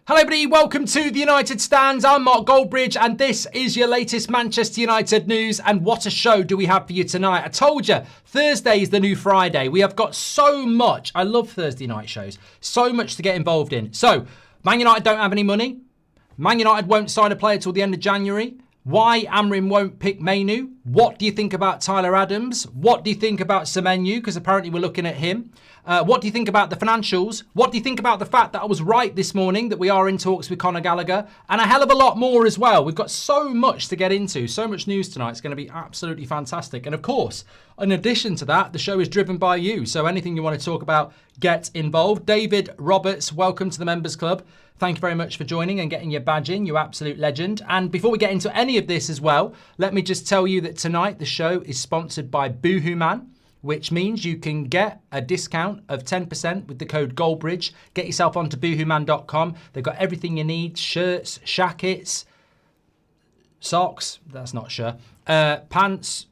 Hello everybody, welcome to the United Stands. I'm Mark Goldbridge and this is your latest Manchester United news, and what a show do we have for you tonight. I told you, Thursday is the new Friday. We have got so much, I love Thursday night shows, so much to get involved in. So, Man United don't have any money. Man United won't sign a player till the end of January. Why Amorim won't pick Mainoo. What do you think about Tyler Adams? What do you think about Semenyo? Because apparently we're looking at him. What do you think about the financials? What do you think about the fact that I was right this morning that we are in talks with Conor Gallagher? And a hell of a lot more as well. We've got so much to get into. So much news tonight. It's going to be absolutely fantastic. And of course, in addition to that, the show is driven by you. So anything you want to talk about, get involved. David Roberts, welcome to the Members Club. Thank you very much for joining and getting your badge in, you absolute legend. And before we get into any of this as well, let me just tell you that tonight the show is sponsored by Boohooman, which means you can get a discount of 10% with the code Goldbridge. Get yourself onto boohooman.com. They've got everything you need, shirts, jackets, socks, that's not sure, pants,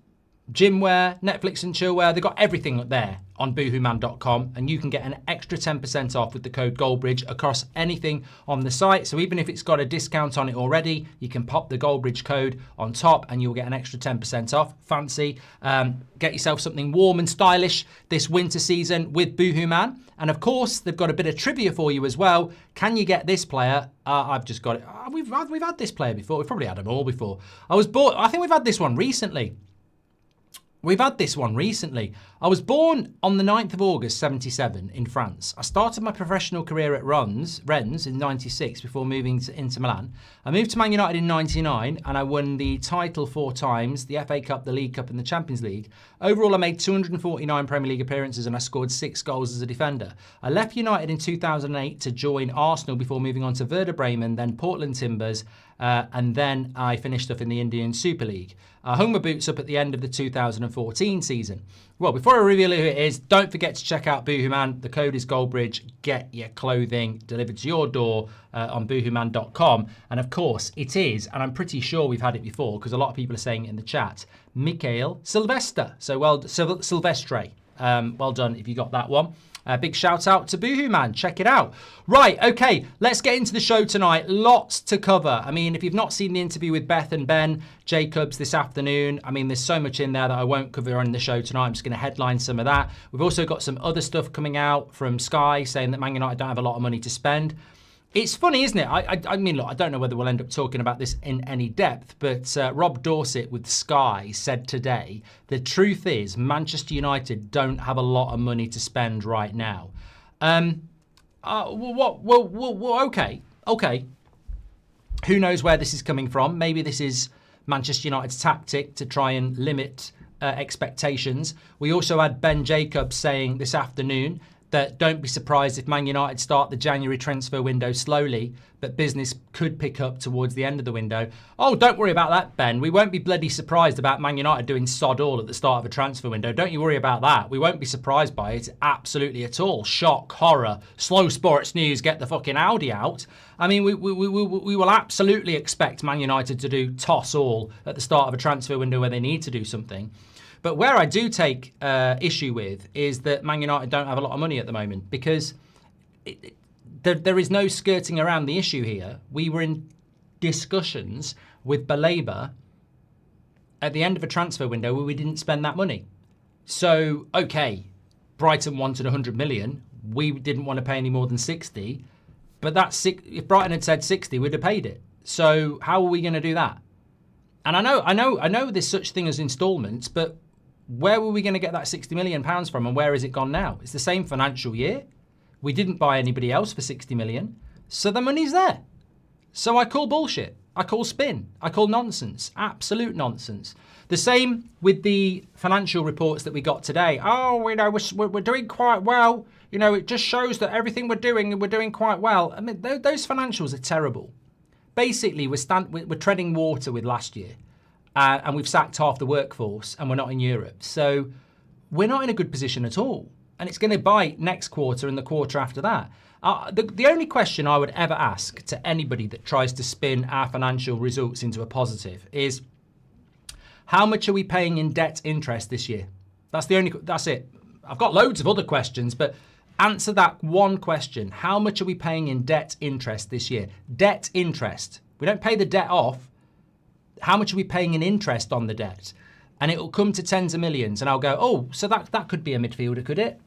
gym wear, Netflix and chill wear. They've got everything there on boohooman.com, and you can get an extra 10% off with the code Goldbridge across anything on the site. So even if it's got a discount on it already, you can pop the Goldbridge code on top and you'll get an extra 10% off. Fancy. Get yourself something warm and stylish this winter season with Boohooman. And of course, they've got a bit of trivia for you as well. Can you get this player? I've just got it. We've had this player before. We've probably had them all before. I think we've had this one recently. I was born on the 9th of August, 77 in France. I started my professional career at Rennes in 96 before moving into Milan. I moved to Man United in 99 and I won the title 4 times, the FA Cup, the League Cup and the Champions League. Overall, I made 249 Premier League appearances and I scored 6 goals as a defender. I left United in 2008 to join Arsenal before moving on to Werder Bremen, then Portland Timbers, and then I finished up in the Indian Super League. I hung my boots up at the end of the 2014 season. Well, before I reveal who it is, don't forget to check out Boohooman. The code is Goldbridge. Get your clothing delivered to your door on boohooman.com. And of course, it is, and I'm pretty sure we've had it before because a lot of people are saying it in the chat, Michael Sylvester. So Silvestre. Well done if you got that one. Big shout out to Boohooman. Check it out. Right, okay, let's get into the show tonight. Lots to cover. I mean, if you've not seen the interview with Beth and Ben Jacobs this afternoon, I mean, there's so much in there that I won't cover on the show tonight. I'm just going to headline some of that. We've also got some other stuff coming out from Sky saying that Man United don't have a lot of money to spend. It's funny, isn't it? I mean, look, I don't know whether we'll end up talking about this in any depth, but Rob Dorsett with Sky said today, the truth is Manchester United don't have a lot of money to spend right now. Okay. Who knows where this is coming from? Maybe this is Manchester United's tactic to try and limit expectations. We also had Ben Jacobs saying this afternoon that don't be surprised if Man United start the January transfer window slowly, but business could pick up towards the end of the window. Oh, don't worry about that, Ben. We won't be bloody surprised about Man United doing sod all at the start of a transfer window. Don't you worry about that. We won't be surprised by it absolutely at all. Shock, horror, slow sports news, get the fucking Audi out. I mean, we will absolutely expect Man United to do toss all at the start of a transfer window where they need to do something. But where I do take issue with is that Man United don't have a lot of money at the moment because there is no skirting around the issue here. We were in discussions with Baleba at the end of a transfer window where we didn't spend that money. So, okay, Brighton wanted 100 million. We didn't want to pay any more than 60. But if Brighton had said 60, we'd have paid it. So how are we going to do that? And I know there's such thing as instalments, but where were we going to get that £60 million from and where has it gone now? It's the same financial year. We didn't buy anybody else for 60 million. So the money's there. So I call bullshit. I call spin. I call nonsense. Absolute nonsense. The same with the financial reports that we got today. Oh, you know, we're doing quite well. You know, it just shows that everything we're doing quite well. I mean, those financials are terrible. Basically, we're treading water with last year. And we've sacked half the workforce and we're not in Europe. So we're not in a good position at all. And it's going to bite next quarter and the quarter after that. The only question I would ever ask to anybody that tries to spin our financial results into a positive is, how much are we paying in debt interest this year? That's it. I've got loads of other questions, but answer that one question. How much are we paying in debt interest this year? Debt interest. We don't pay the debt off. How much are we paying in interest on the debt? And it will come to tens of millions. And I'll go, oh, so that could be a midfielder, could it?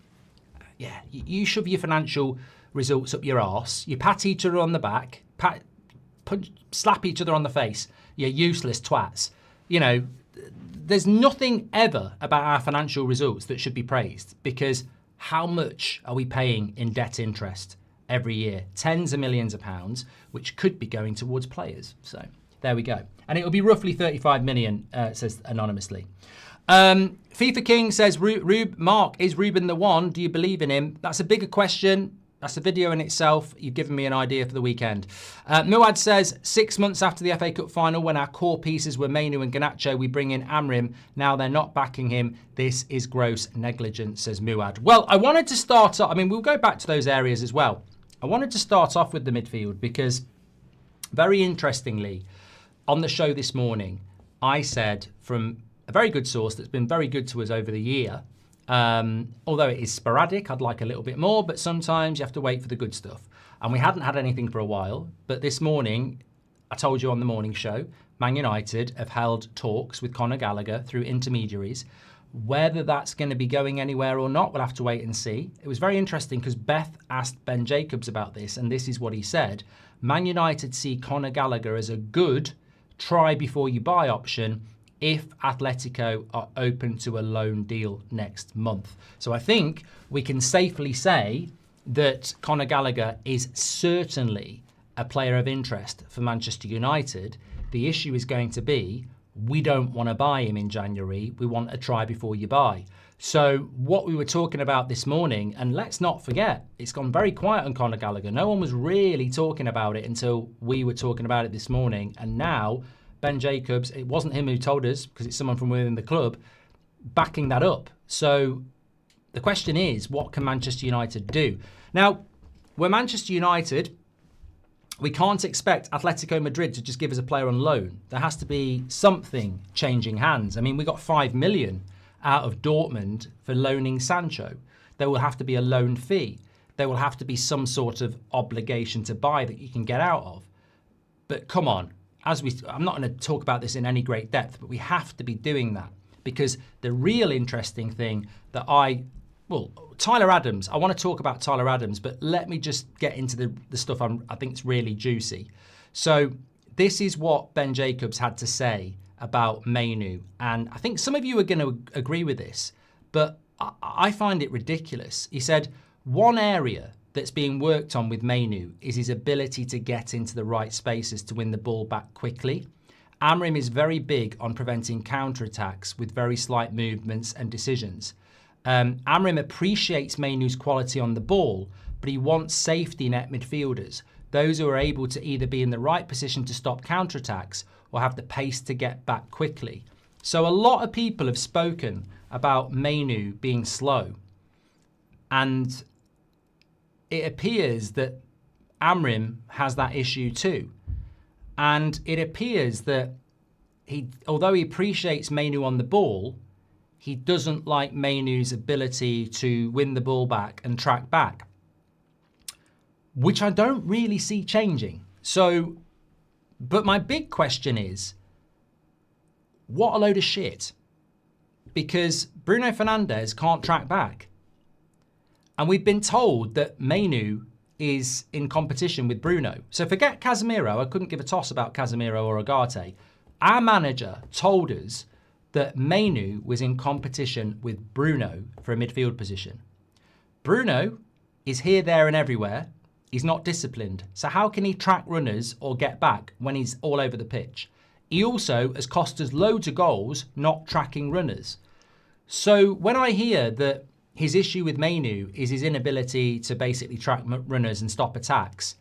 Yeah, you shove your financial results up your arse. You pat each other on the back, slap each other on the face. You useless twats. You know, there's nothing ever about our financial results that should be praised, because how much are we paying in debt interest every year? Tens of millions of pounds, which could be going towards players. So there we go. And it will be roughly 35 million, says anonymously. FIFA King says, Mark, is Ruben the one? Do you believe in him? That's a bigger question. That's a video in itself. You've given me an idea for the weekend. Muad says, 6 months after the FA Cup final, when our core pieces were Mainoo and Garnacho, we bring in Amorim. Now they're not backing him. This is gross negligence, says Muad. Well, I wanted to start off, I mean, we'll go back to those areas as well. I wanted to start off with the midfield because, very interestingly, on the show this morning, I said from a very good source that's been very good to us over the year, although it is sporadic, I'd like a little bit more, but sometimes you have to wait for the good stuff. And we hadn't had anything for a while, but this morning, I told you on the morning show, Man United have held talks with Conor Gallagher through intermediaries. Whether that's going to be going anywhere or not, we'll have to wait and see. It was very interesting because Beth asked Ben Jacobs about this, and this is what he said. Man United see Conor Gallagher as a good try before you buy option if Atletico are open to a loan deal next month. So I think we can safely say that Conor Gallagher is certainly a player of interest for Manchester United. The issue is going to be, we don't want to buy him in January. We want a try before you buy. So what we were talking about this morning, and let's not forget, it's gone very quiet on Conor Gallagher. No one was really talking about it until we were talking about it this morning. And now Ben Jacobs, it wasn't him who told us, because it's someone from within the club, backing that up. So the question is, what can Manchester United do? Now, we're Manchester United. We can't expect Atletico Madrid to just give us a player on loan. There has to be something changing hands. I mean, we got 5 million out of Dortmund for loaning Sancho. There will have to be a loan fee. There will have to be some sort of obligation to buy that you can get out of. But come on. I'm not going to talk about this in any great depth, but we have to be doing that, because the real interesting thing that Tyler Adams, I want to talk about Tyler Adams, but let me just get into the stuff I think is really juicy. So this is what Ben Jacobs had to say about Mainoo, and I think some of you are going to agree with this, but I find it ridiculous. He said, one area that's being worked on with Mainoo is his ability to get into the right spaces to win the ball back quickly. Amorim is very big on preventing counterattacks with very slight movements and decisions. Amorim appreciates Mainoo's quality on the ball, but he wants safety net midfielders, those who are able to either be in the right position to stop counterattacks or have the pace to get back quickly. So a lot of people have spoken about Mainoo being slow, and it appears that Amorim has that issue too. And it appears that although he appreciates Mainoo on the ball, he doesn't like Mainoo's ability to win the ball back and track back, which I don't really see changing. So, but my big question is, what a load of shit. Because Bruno Fernandes can't track back. And we've been told that Mainoo is in competition with Bruno. So forget Casemiro. I couldn't give a toss about Casemiro or Ugarte. Our manager told us that Mainoo was in competition with Bruno for a midfield position. Bruno is here, there and everywhere. He's not disciplined. So how can he track runners or get back when he's all over the pitch? He also has cost us loads of goals not tracking runners. So when I hear that his issue with Mainoo is his inability to basically track runners and stop attacks,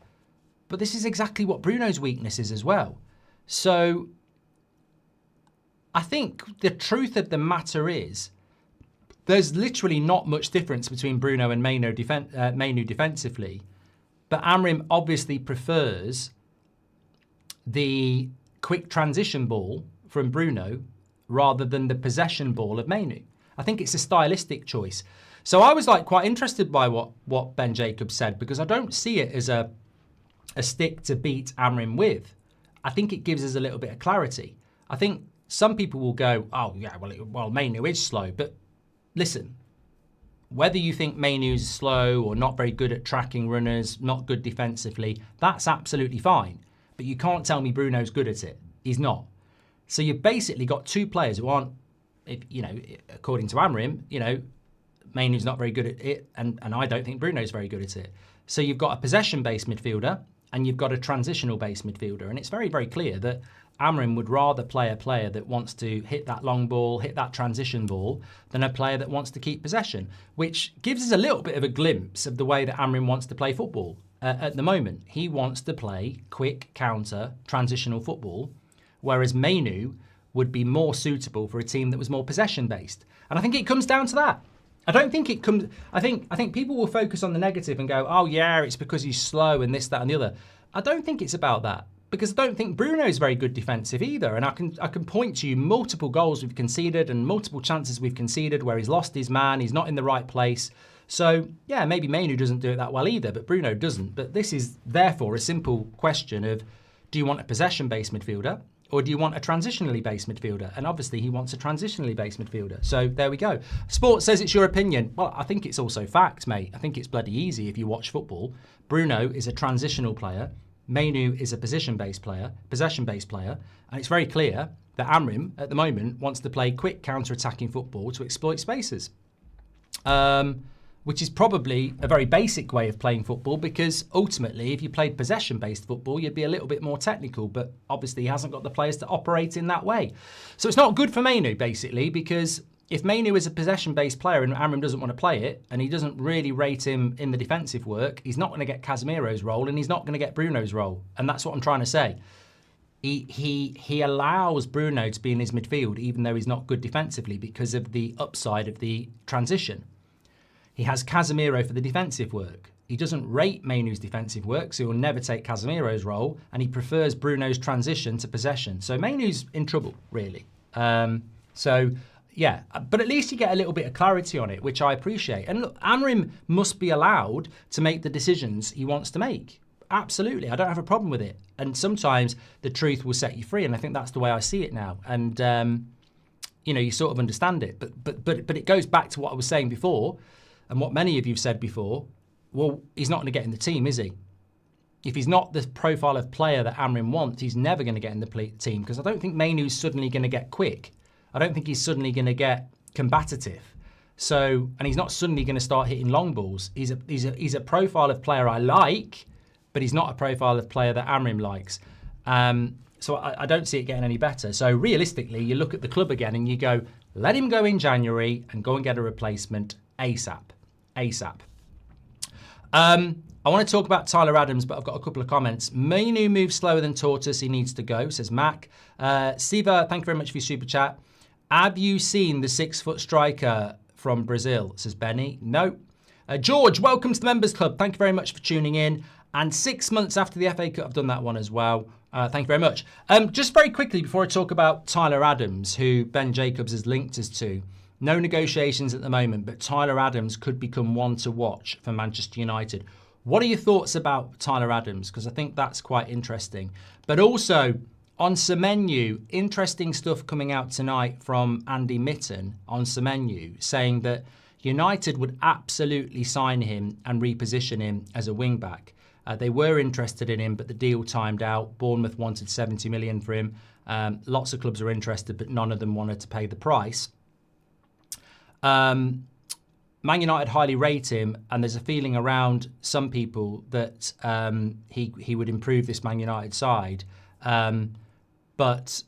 but this is exactly what Bruno's weakness is as well. So I think the truth of the matter is there's literally not much difference between Bruno and Mainoo defensively, but Amorim obviously prefers the quick transition ball from Bruno rather than the possession ball of Mainoo. I think it's a stylistic choice. So I was like quite interested by what Ben Jacobs said, because I don't see it as a stick to beat Amorim with. I think it gives us a little bit of clarity. I think some people will go, oh yeah, well Mainoo is slow, but listen, whether you think Mainoo is slow or not very good at tracking runners, not good defensively, that's absolutely fine. But you can't tell me Bruno's good at it. He's not. So you've basically got two players who aren't, according to Amorim, Mainoo's not very good at it, and I don't think Bruno's very good at it. So you've got a possession-based midfielder and you've got a transitional-based midfielder, and it's very, very clear that Amorim would rather play a player that wants to hit that long ball, hit that transition ball, than a player that wants to keep possession, which gives us a little bit of a glimpse of the way that Amorim wants to play football at the moment. He wants to play quick, counter, transitional football, whereas Mainoo would be more suitable for a team that was more possession-based. And I think it comes down to that. I don't think it comes... I think people will focus on the negative and go, oh yeah, it's because he's slow and this, that and the other. I don't think it's about that, because I don't think Bruno's very good defensive either. And I can point to you multiple goals we've conceded and multiple chances we've conceded where he's lost his man, he's not in the right place. So yeah, maybe Mainoo doesn't do it that well either, but Bruno doesn't. But this is therefore a simple question of, do you want a possession-based midfielder or do you want a transitionally based midfielder? And obviously he wants a transitionally based midfielder. So there we go. Sports says it's your opinion. Well, I think it's also fact, mate. I think it's bloody easy if you watch football. Bruno is a transitional player. Mainoo is a possession-based player, and it's very clear that Amorim, at the moment, wants to play quick counter-attacking football to exploit spaces, which is probably a very basic way of playing football, because ultimately, if you played possession-based football, you'd be a little bit more technical, but obviously he hasn't got the players to operate in that way. So it's not good for Mainoo, basically, because if Mainoo is a possession-based player and Amorim doesn't want to play it, and he doesn't really rate him in the defensive work, he's not going to get Casemiro's role and he's not going to get Bruno's role. And that's what I'm trying to say. He allows Bruno to be in his midfield even though he's not good defensively because of the upside of the transition. He has Casemiro for the defensive work. He doesn't rate Mainoo's defensive work, so he'll never take Casemiro's role, and he prefers Bruno's transition to possession. So Mainoo's in trouble, really. Yeah, but at least you get a little bit of clarity on it, which I appreciate. And look, Amorim must be allowed to make the decisions he wants to make. Absolutely, I don't have a problem with it. And sometimes the truth will set you free, and I think that's the way I see it now. And you sort of understand it. But it goes back to what I was saying before, and what many of you've said before. Well, he's not going to get in the team, is he? If he's not the profile of player that Amorim wants, he's never going to get in the team, because I don't think Mainoo's suddenly going to get quick. I don't think he's suddenly going to get combative. So, and he's not suddenly going to start hitting long balls. He's a profile of player I like, but he's not a profile of player that Amorim likes. So I don't see it getting any better. So realistically, you look at the club again and you go, let him go in January and go and get a replacement ASAP. ASAP. I want to talk about Tyler Adams, but I've got a couple of comments. Mainoo moves slower than Tortoise. He needs to go, says Mac. Siva, thank you very much for your super chat. Have you seen the 6-foot striker from Brazil, says Benny? No. George, welcome to the Members Club. Thank you very much for tuning in. And 6 months after the FA Cup, I've done that one as well. Thank you very much. Just very quickly, before I talk about Tyler Adams, who Ben Jacobs has linked us to, no negotiations at the moment, but Tyler Adams could become one to watch for Manchester United. What are your thoughts about Tyler Adams? Because I think that's quite interesting. But also, on Semenyo, interesting stuff coming out tonight from Andy Mitten on Semenyo, saying that United would absolutely sign him and reposition him as a wing-back. They were interested in him, but the deal timed out. Bournemouth wanted 70 million for him. Lots of clubs are interested, but none of them wanted to pay the price. Man United highly rate him, and there's a feeling around some people that he would improve this Man United side. But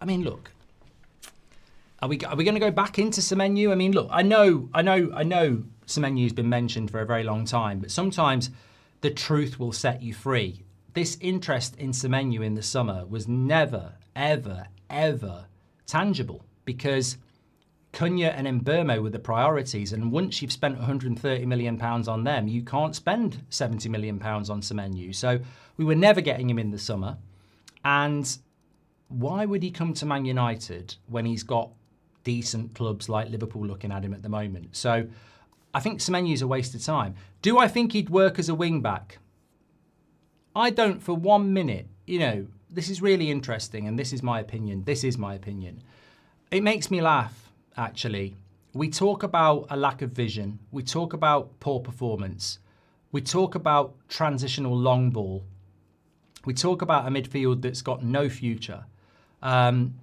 I mean, look, are we going to go back into Semenyo? I mean, look, I know Semenyo's been mentioned for a very long time, but sometimes the truth will set you free. This interest in Semenyo in the summer was never, ever, ever tangible, because Cunha and Mbeumo were the priorities, and once you've spent £130 million on them, you can't spend £70 million on Semenyo. So we were never getting him in the summer. And why would he come to Man United when he's got decent clubs like Liverpool looking at him at the moment? So I think Semenyu's a waste of time. Do I think he'd work as a wing-back? I don't for 1 minute. You know, this is really interesting, and this is my opinion. This is my opinion. It makes me laugh, actually. We talk about a lack of vision. We talk about poor performance. We talk about transitional long ball. We talk about a midfield that's got no future. And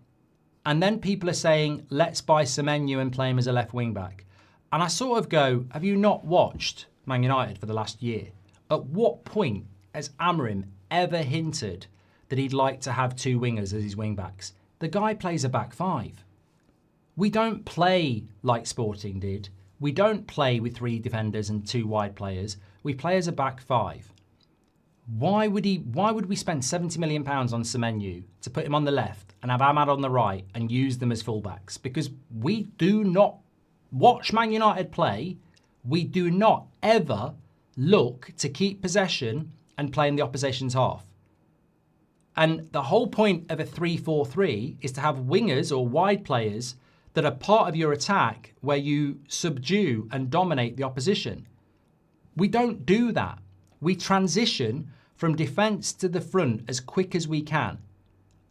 then people are saying, let's buy Semenyo and play him as a left wing-back. And I sort of go, have you not watched Man United for the last year? At what point has Amorim ever hinted that he'd like to have two wingers as his wing-backs? The guy plays a back five. We don't play like Sporting did. We don't play with three defenders and two wide players. We play as a back five. Why would we spend £70 million on Semenyo to put him on the left and have Ahmad on the right and use them as fullbacks? Because we do not watch Man United play. We do not ever look to keep possession and play in the opposition's half. And the whole point of a 3-4-3 is to have wingers or wide players that are part of your attack where you subdue and dominate the opposition. We don't do that. We transition from defence to the front as quick as we can,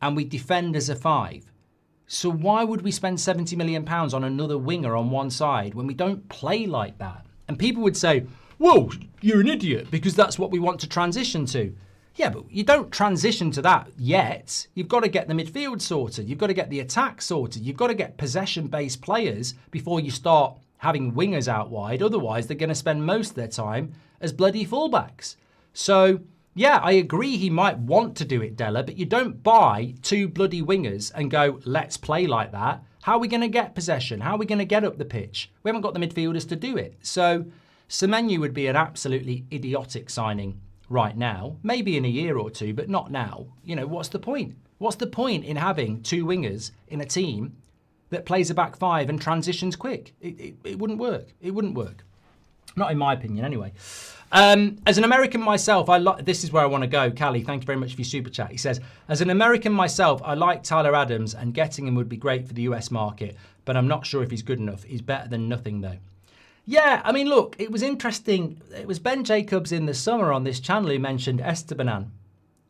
and we defend as a five. So why would we spend £70 million on another winger on one side when we don't play like that? And people would say, whoa, you're an idiot because that's what we want to transition to. Yeah, but you don't transition to that yet. You've got to get the midfield sorted. You've got to get the attack sorted. You've got to get possession-based players before you start having wingers out wide. Otherwise, they're going to spend most of their time as bloody fullbacks. So, yeah, I agree he might want to do it, Della, but you don't buy two bloody wingers and go, let's play like that. How are we going to get possession? How are we going to get up the pitch? We haven't got the midfielders to do it. So, Semenyo would be an absolutely idiotic signing right now, maybe in a year or two, but not now. You know, what's the point? What's the point in having two wingers in a team that plays a back five and transitions quick? It wouldn't work. It wouldn't work. Not in my opinion, anyway. As an American myself, this is where I want to go. Callie, thank you very much for your super chat. He says, as an American myself, I like Tyler Adams and getting him would be great for the US market, but I'm not sure if he's good enough. He's better than nothing, though. Yeah, I mean, look, it was interesting. It was Ben Jacobs in the summer on this channel who mentioned Estebanan.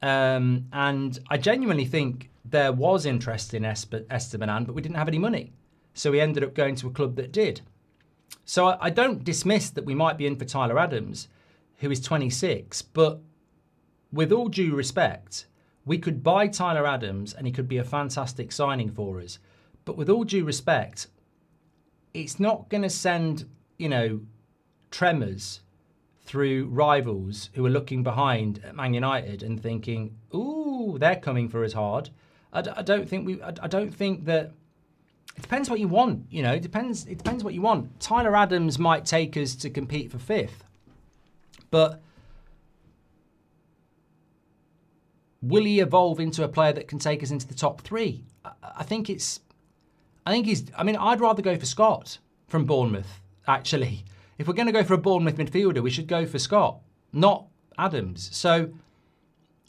And I genuinely think there was interest in Estebanan, but we didn't have any money. So we ended up going to a club that did. So I don't dismiss that we might be in for Tyler Adams, who is 26. But with all due respect, we could buy Tyler Adams and he could be a fantastic signing for us. But with all due respect, it's not going to send, you know, tremors through rivals who are looking behind at Man United and thinking, ooh, they're coming for us hard. I don't think that. It depends what you want, you know. It depends what you want. Tyler Adams might take us to compete for fifth, but will he evolve into a player that can take us into the top three? I think he's. I mean, I'd rather go for Scott from Bournemouth. Actually, if we're going to go for a Bournemouth midfielder, we should go for Scott, not Adams. So,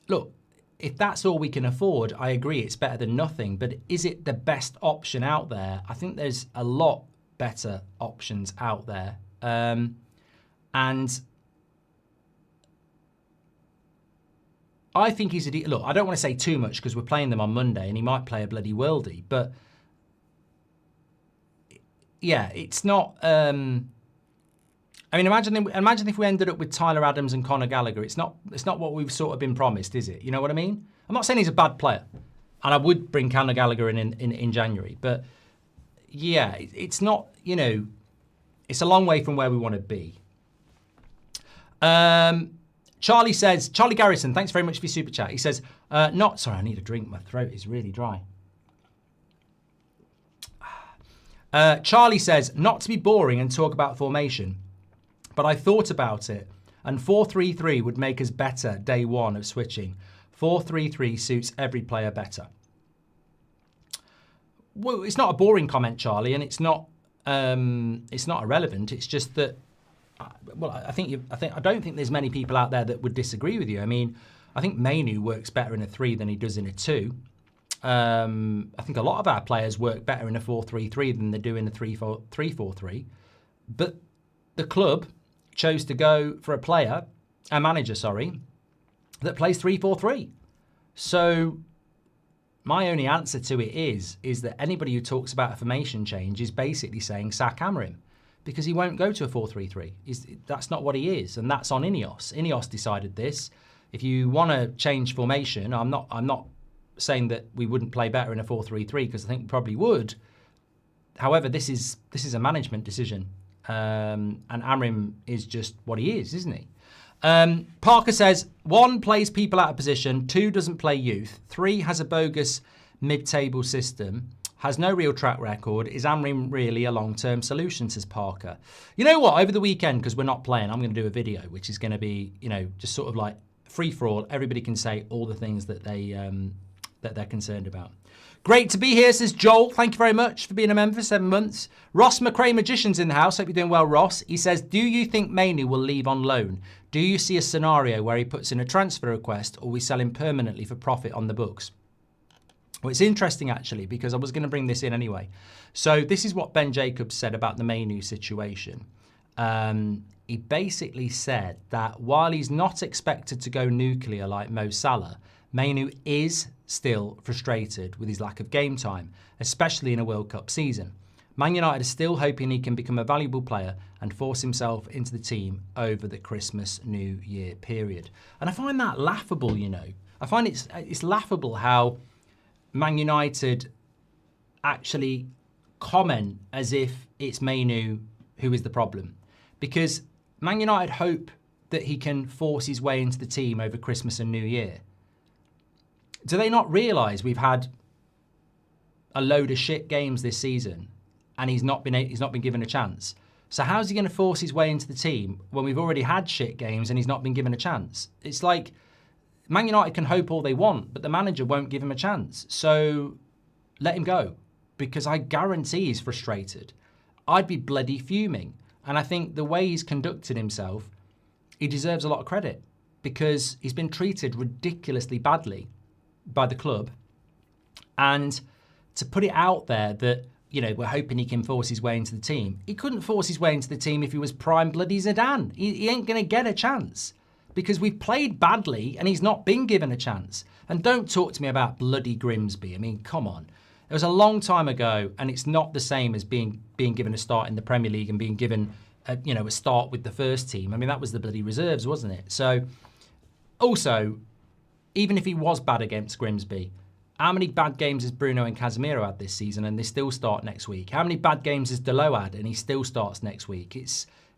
look, if that's all we can afford, I agree it's better than nothing. But is it the best option out there? I think there's a lot better options out there. And I think he's a... Look, I don't want to say too much because we're playing them on Monday and he might play a bloody worldie. But, yeah, it's not... I mean, imagine if we ended up with Tyler Adams and Conor Gallagher. It's not what we've sort of been promised, is it? You know what I mean? I'm not saying he's a bad player, and I would bring Conor Gallagher in January. But yeah, it's not. You know, it's a long way from where we want to be. Charlie says, Charlie Garrison, thanks very much for your super chat. He says, sorry, I need a drink. My throat is really dry. Charlie says, not to be boring and talk about formation, but I thought about it, and 4-3-3 would make us better day one of switching. 4-3-3 suits every player better. Well, it's not a boring comment, Charlie, and it's not irrelevant. It's just that, well, I don't think there's many people out there that would disagree with you. I mean, I think Mainoo works better in a 3 than he does in a 2. I think a lot of our players work better in a 4-3-3 than they do in a 3-4-3. But the club chose to go for a manager, that plays 3-4-3. So my only answer to it is that anybody who talks about a formation change is basically saying sack Amorim, because he won't go to a 4-3-3. That's not what he is, and that's on INEOS. INEOS decided this. If you want to change formation, I'm not saying that we wouldn't play better in a 4-3-3, because I think we probably would. However, this is a management decision, and Amorim is just what he is, isn't he? Parker says, 1, plays people out of position, 2, doesn't play youth, 3, has a bogus mid-table system, has no real track record. Is Amorim really a long-term solution, says Parker. You know what, over the weekend, because we're not playing, I'm going to do a video, which is going to be, just sort of like free-for-all. Everybody can say all the things that they're concerned about. Great to be here, says Joel. Thank you very much for being a member for 7 months. Ross McRae Magician's in the house. Hope you're doing well, Ross. He says, do you think Mainoo will leave on loan? Do you see a scenario where he puts in a transfer request or we sell him permanently for profit on the books? Well, it's interesting, actually, because I was going to bring this in anyway. So this is what Ben Jacobs said about the Mainoo situation. He basically said that while he's not expected to go nuclear like Mo Salah, Mainoo is still frustrated with his lack of game time, especially in a World Cup season. Man United is still hoping he can become a valuable player and force himself into the team over the Christmas-New Year period. And I find that laughable, I find it's laughable how Man United actually comment as if it's Mainoo who is the problem. Because Man United hope that he can force his way into the team over Christmas and New Year. Do they not realise we've had a load of shit games this season and he's not been given a chance? So how's he going to force his way into the team when we've already had shit games and he's not been given a chance? It's like Man United can hope all they want, but the manager won't give him a chance. So let him go, because I guarantee he's frustrated. I'd be bloody fuming. And I think the way he's conducted himself, he deserves a lot of credit, because he's been treated ridiculously badly by the club. And to put it out there that, we're hoping he can force his way into the team. He couldn't force his way into the team if he was prime bloody Zidane. He ain't going to get a chance, because we've played badly and he's not been given a chance. And don't talk to me about bloody Grimsby. I mean, come on. It was a long time ago, and it's not the same as being given a start in the Premier League and being given a start with the first team. I mean, that was the bloody reserves, wasn't it? So, also, even if he was bad against Grimsby, how many bad games has Bruno and Casemiro had this season and they still start next week? How many bad games has Delo had and he still starts next week?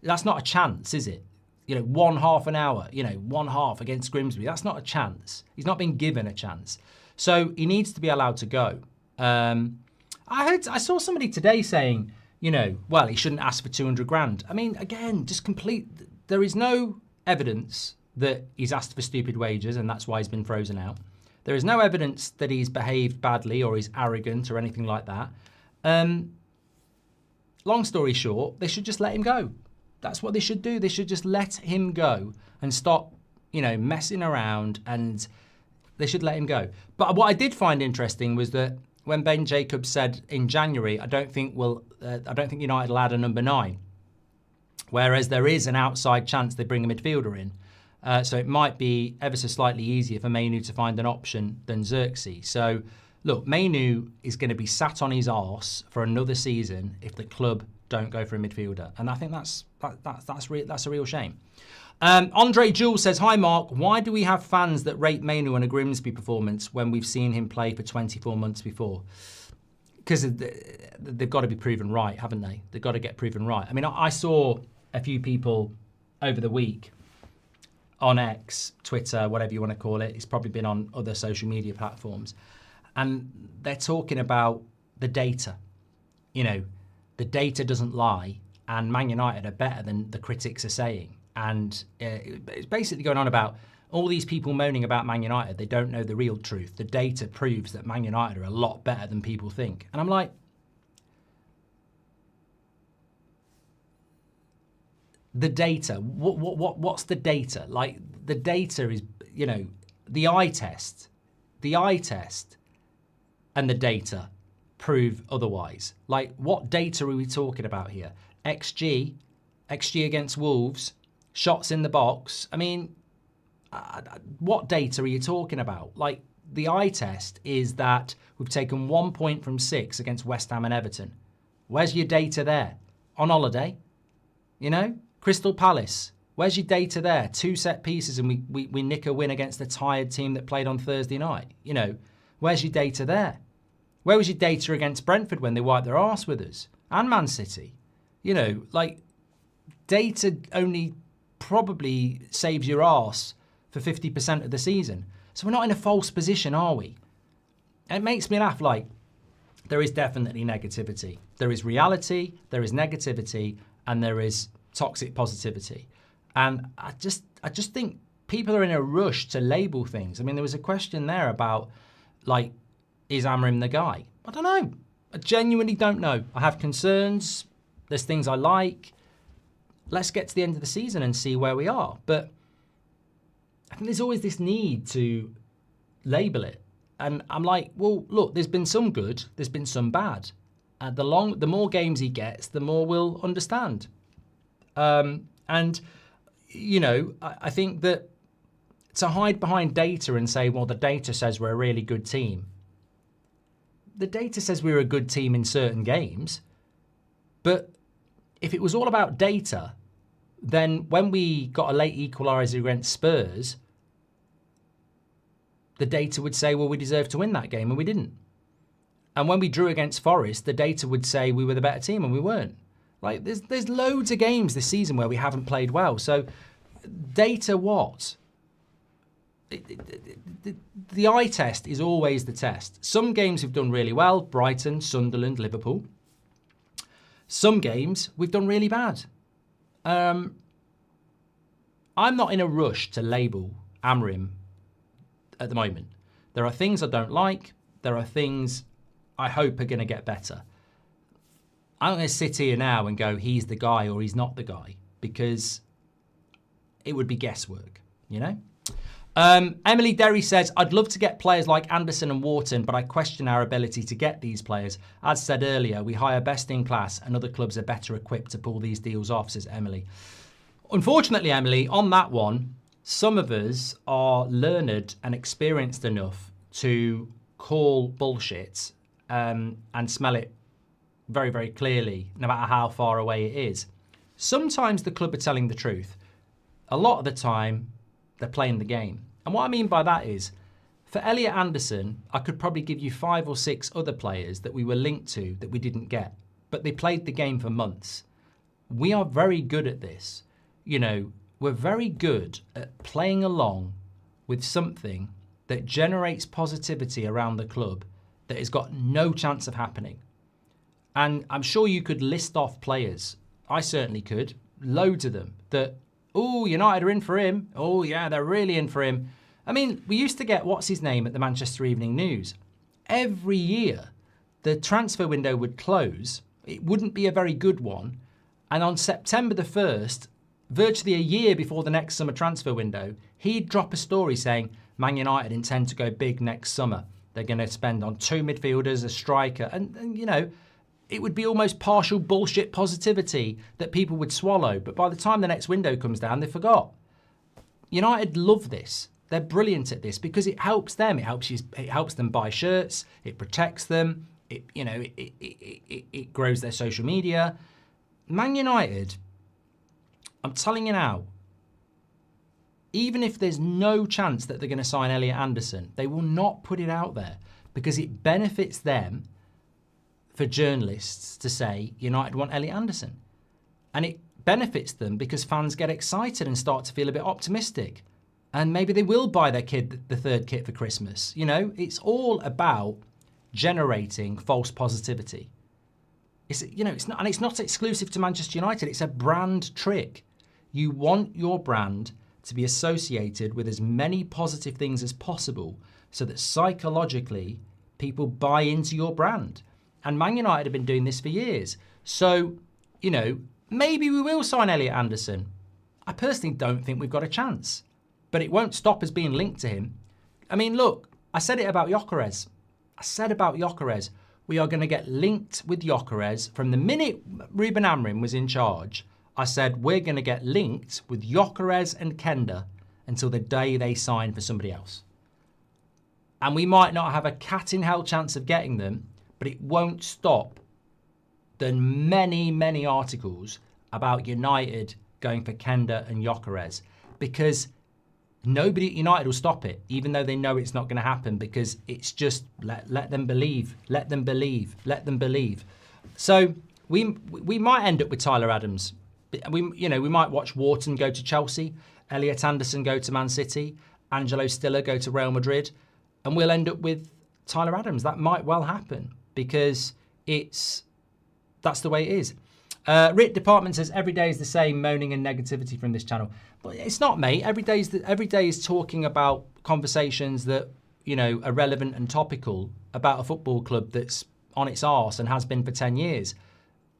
That's not a chance, is it? One half an hour, one half against Grimsby. That's not a chance. He's not been given a chance. So he needs to be allowed to go. I saw somebody today saying, well, he shouldn't ask for 200 grand. I mean, again, there is no evidence that he's asked for stupid wages and that's why he's been frozen out. There is no evidence that he's behaved badly or he's arrogant or anything like that. Long story short, they should just let him go. That's what they should do. They should just let him go and stop, messing around, and they should let him go. But what I did find interesting was that when Ben Jacobs said in January, I don't think United will add a number 9, whereas there is an outside chance they bring a midfielder in. So it might be ever so slightly easier for Mainoo to find an option than Xerxes. So, look, Mainoo is going to be sat on his arse for another season if the club don't go for a midfielder. And I think that's a real shame. Andre Jules says, hi, Mark. Why do we have fans that rate Mainoo on a Grimsby performance when we've seen him play for 24 months before? Because they've got to be proven right, haven't they? They've got to get proven right. I mean, I saw a few people over the week on X, Twitter, whatever you want to call it. It's probably been on other social media platforms. And they're talking about the data. The data doesn't lie, and Man United are better than the critics are saying. And it's basically going on about all these people moaning about Man United. They don't know the real truth. The data proves that Man United are a lot better than people think. And I'm like, the data, what's the data? Like, the data is, the eye test and the data prove otherwise. Like, what data are we talking about here? XG XG against Wolves, shots in the box. I mean, what data are you talking about? Like, the eye test is that we've taken 1 point from 6 against West Ham and Everton. Where's your data there? On holiday? You know? Crystal Palace. Where's your data there? 2 set pieces and we nick a win against a tired team that played on Thursday night. You know, where's your data there? Where was your data against Brentford when they wiped their arse with us? And Man City? You know, like, data only probably saves your arse for 50% of the season. So we're not in a false position, are we? It makes me laugh. Like, there is definitely negativity. There is reality, there is negativity, and there is toxic positivity. And I just think people are in a rush to label things. I mean, there was a question there about, like, is Amorim the guy? I don't know. I genuinely don't know. I have concerns. There's things I like. Let's get to the end of the season and see where we are. But I think there's always this need to label it. And I'm like, well, look, there's been some good, there's been some bad. The more games he gets, the more we'll understand. And, you know, I think that to hide behind data and say, well, the data says we're a really good team. The data says we're a good team in certain games. But if it was all about data, then when we got a late equaliser against Spurs, the data would say, well, we deserved to win that game, and we didn't. And when we drew against Forest, the data would say we were the better team, and we weren't. Like, there's loads of games this season where we haven't played well. So, data what? The eye test is always the test. Some games we've done really well, Brighton, Sunderland, Liverpool. Some games we've done really bad. I'm not in a rush to label Amorim at the moment. There are things I don't like. There are things I hope are going to get better. I'm going to sit here now and go, he's the guy or he's not the guy, because it would be guesswork, you know? Emily Derry says, I'd love to get players like Anderson and Wharton, but I question our ability to get these players. As said earlier, we hire best in class and other clubs are better equipped to pull these deals off, says Emily. Unfortunately, Emily, on that one, some of us are learned and experienced enough to call bullshit and smell it very, very clearly, no matter how far away it is. Sometimes the club are telling the truth. A lot of the time, they're playing the game. And what I mean by that is, for Elliot Anderson, I could probably give you 5 or 6 other players that we were linked to that we didn't get, but they played the game for months. We are very good at this. You know, we're very good at playing along with something that generates positivity around the club that has got no chance of happening. And I'm sure you could list off players, I certainly could, loads of them, that, oh, United are in for him. Oh, yeah, they're really in for him. I mean, we used to get, what's his name, at the Manchester Evening News. Every year, the transfer window would close. It wouldn't be a very good one. And on September the 1st, virtually a year before the next summer transfer window, he'd drop a story saying, Man United intend to go big next summer. They're going to spend on 2 midfielders, a striker, and you know, it would be almost partial bullshit positivity that people would swallow. But by the time the next window comes down, they forgot. United love this. They're brilliant at this because it helps them. It helps them buy shirts. It protects them. It grows their social media. Man United, I'm telling you now, even if there's no chance that they're going to sign Elliot Anderson, they will not put it out there because it benefits them for journalists to say United want Elliot Anderson. And it benefits them because fans get excited and start to feel a bit optimistic. And maybe they will buy their kid the 3rd kit for Christmas. You know, it's all about generating false positivity. It's not exclusive to Manchester United. It's a brand trick. You want your brand to be associated with as many positive things as possible so that psychologically people buy into your brand. And Man United have been doing this for years. So, you know, maybe we will sign Elliot Anderson. I personally don't think we've got a chance. But it won't stop us being linked to him. I mean, look, I said it about Gyökeres. We are going to get linked with Gyökeres from the minute Ruben Amorim was in charge I said, we're going to get linked with Gyökeres and Kenda until the day they sign for somebody else. And we might not have a cat in hell chance of getting them, but it won't stop the many, many articles about United going for Kenda and Gyökeres, because nobody at United will stop it, even though they know it's not going to happen, because it's just let them believe, let them believe, let them believe. So we might end up with Tyler Adams. We might watch Wharton go to Chelsea, Elliot Anderson go to Man City, Angelo Stiller go to Real Madrid, and we'll end up with Tyler Adams. That might well happen, because that's the way it is. Rick Department says every day is the same, moaning and negativity from this channel. But it's not, mate. Every day is talking about conversations that, are relevant and topical about a football club that's on its arse and has been for 10 years.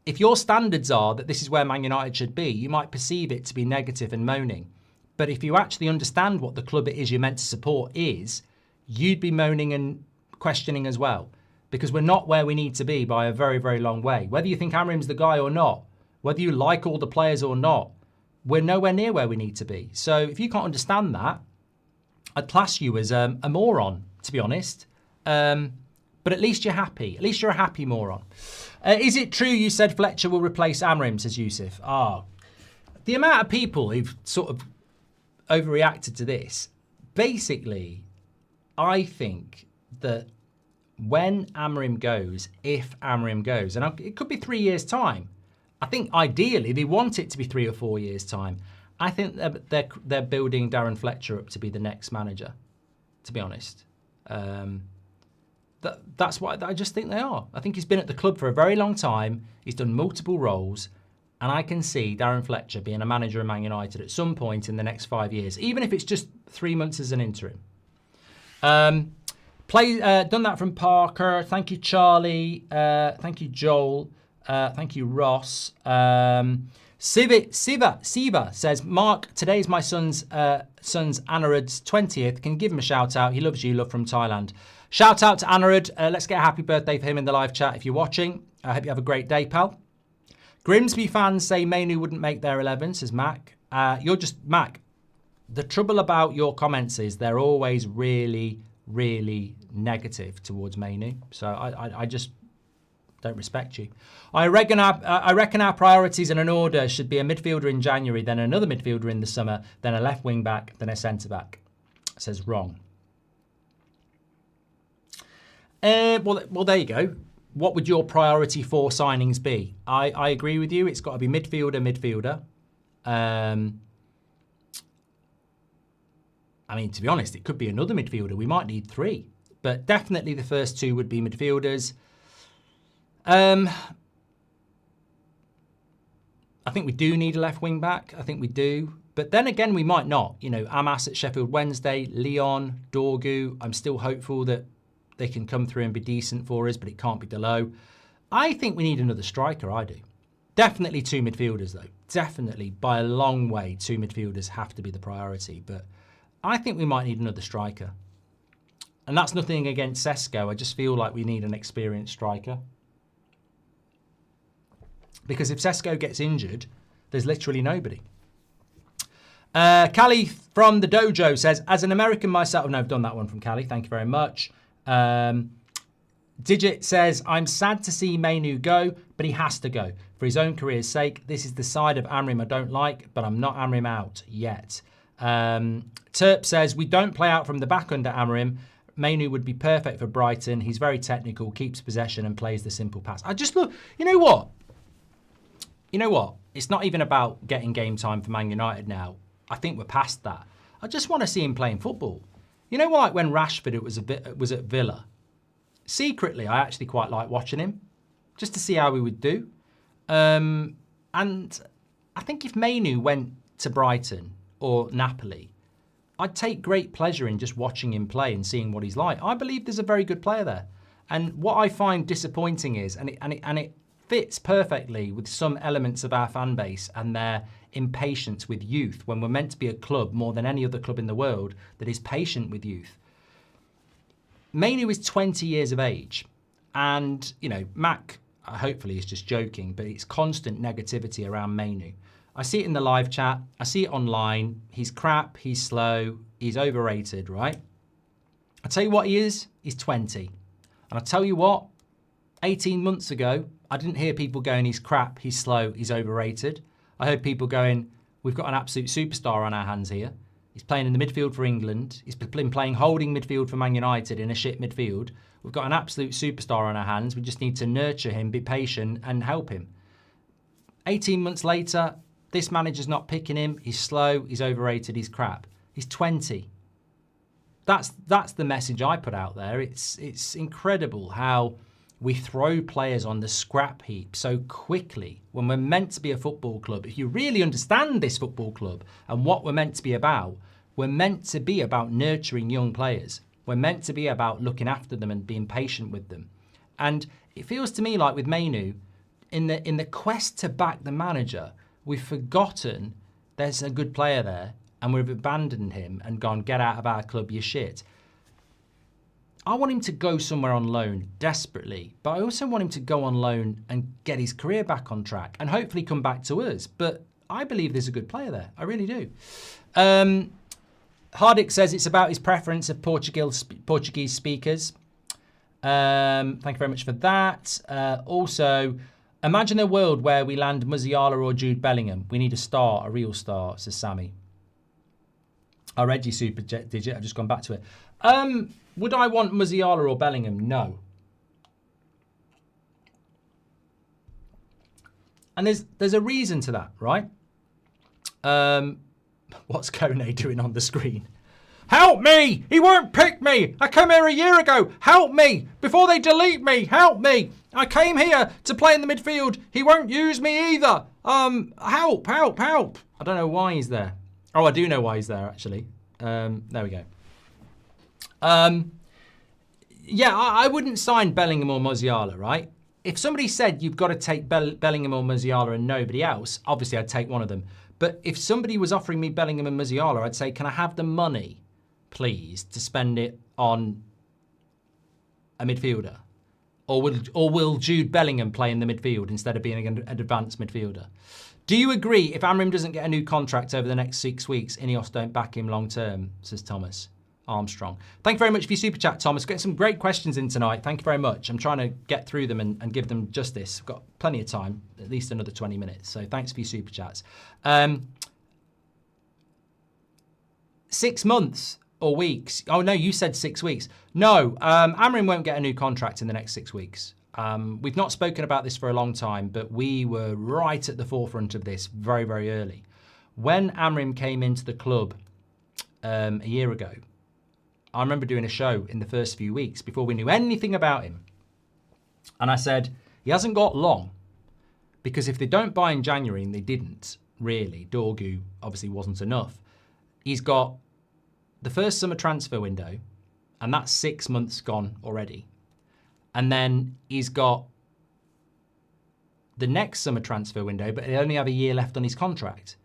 If your standards are that this is where Man United should be, you might perceive it to be negative and moaning. But if you actually understand what the club it is you're meant to support is, you'd be moaning and questioning as well. Because we're not where we need to be by a very, very long way. Whether you think Amorim's the guy or not, whether you like all the players or not, we're nowhere near where we need to be. So if you can't understand that, I'd class you as a moron, to be honest. But at least you're happy. At least you're a happy moron. Is it true you said Fletcher will replace Amorim, says Yusuf? The amount of people who've sort of overreacted to this, basically, I think that when Amorim goes, if Amorim goes, and it could be 3 years' time. I think ideally they want it to be 3 or 4 years' time. I think they're building Darren Fletcher up to be the next manager, to be honest. That's what I just think they are. I think he's been at the club for a very long time. He's done multiple roles, and I can see Darren Fletcher being a manager of Man United at some point in the next 5 years, even if it's just 3 months as an interim. Done that from Parker. Thank you, Charlie. Thank you, Joel. Thank you, Ross. Siva says, Mark, today's my son's Anirud's 20th. Can you give him a shout out? He loves you. Love from Thailand. Shout out to Anirudh. Let's get a happy birthday for him in the live chat if you're watching. I hope you have a great day, pal. Grimsby fans say Mainoo wouldn't make their 11, says Mac. Mac, the trouble about your comments is they're always really, really negative towards Mainoo. So I just don't respect you. I reckon our priorities in an order should be a midfielder in January, then another midfielder in the summer, then a left wing back, then a centre back. Says wrong. Well, there you go. What would your priority for signings be? I agree with you. It's got to be midfielder. I mean, to be honest, it could be another midfielder. We might need 3. But definitely the first 2 would be midfielders. I think we do need a left wing back. I think we do. But then again, we might not. Amas at Sheffield Wednesday, Leon, Dorgu. I'm still hopeful that they can come through and be decent for us, but it can't be Delo. I think we need another striker, I do. Definitely 2 midfielders, though. Definitely, by a long way, 2 midfielders have to be the priority. But I think we might need another striker. And that's nothing against Sesko. I just feel like we need an experienced striker. Because if Sesko gets injured, there's literally nobody. Callie from the dojo says, as an American myself, no, I've done that one from Callie. Thank you very much. Digit says, I'm sad to see Mainoo go, but he has to go. For his own career's sake, this is the side of Amorim I don't like, but I'm not Amorim out yet. Terp says, we don't play out from the back under Amorim. Mainoo would be perfect for Brighton. He's very technical, keeps possession and plays the simple pass. I just look, you know what? It's not even about getting game time for Man United now. I think we're past that. I just want to see him playing football. Like when Rashford was at Villa. Secretly, I actually quite like watching him, just to see how he would do. And I think if Mainoo went to Brighton or Napoli, I'd take great pleasure in just watching him play and seeing what he's like. I believe there's a very good player there. And what I find disappointing is, and it fits perfectly with some elements of our fan base and their impatience with youth, when we're meant to be a club more than any other club in the world that is patient with youth. Mainoo is 20 years of age, and Mac hopefully is just joking, but it's constant negativity around Mainoo. I see it in the live chat. I see it online. He's crap. He's slow. He's overrated, right? I tell you what he is. He's 20. And I tell you what, 18 months ago, I didn't hear people going, he's crap, he's slow, he's overrated. I heard people going, we've got an absolute superstar on our hands here. He's playing in the midfield for England. He's been playing holding midfield for Man United in a shit midfield. We've got an absolute superstar on our hands. We just need to nurture him, be patient, and help him. 18 months later, this manager's not picking him. He's slow, he's overrated, he's crap. He's 20. That's the message I put out there. It's incredible how we throw players on the scrap heap so quickly when we're meant to be a football club. If you really understand this football club and what we're meant to be about, we're meant to be about nurturing young players. We're meant to be about looking after them and being patient with them. And it feels to me like with Mainoo, in the quest to back the manager, we've forgotten there's a good player there and we've abandoned him and gone, get out of our club, you shit. I want him to go somewhere on loan desperately, but I also want him to go on loan and get his career back on track and hopefully come back to us. But I believe there's a good player there. I really do. Hardick says it's about his preference of Portuguese speakers. Thank you very much for that. Also, imagine a world where we land Musiala or Jude Bellingham. We need a star, a real star, says Sammy. I read your super digit. I've just gone back to it. Would I want Musiala or Bellingham? No. And there's a reason to that, right? What's Kone doing on the screen? Help me! He won't pick me! I came here a year ago! Help me! Before they delete me! Help me! I came here to play in the midfield! He won't use me either! Help! Help! Help! I don't know why he's there. Oh, I do know why he's there, actually. There we go. Yeah, I wouldn't sign Bellingham or Musiala, right? If somebody said you've got to take Bellingham or Musiala and nobody else, obviously I'd take one of them. But if somebody was offering me Bellingham and Musiala, I'd say, can I have the money, please, to spend it on a midfielder? Or will Jude Bellingham play in the midfield instead of being an advanced midfielder? Do you agree if Amorim doesn't get a new contract over the next 6 weeks, INEOS don't back him long term, says Thomas Armstrong. Thank you very much for your super chat, Thomas. Getting some great questions in tonight. Thank you very much. I'm trying to get through them and give them justice. I've got plenty of time, at least another 20 minutes. So thanks for your super chats. 6 months or weeks. Oh, no, you said 6 weeks. No, Amorim won't get a new contract in the next 6 weeks. We've not spoken about this for a long time, but we were right at the forefront of this very, very early. When Amorim came into the club a year ago, I remember doing a show in the first few weeks before we knew anything about him. And I said, he hasn't got long, because if they don't buy in January, and they didn't, really, Dorgu obviously wasn't enough. He's got the first summer transfer window, and that's 6 months gone already. And then he's got the next summer transfer window, but they only have a year left on his contract.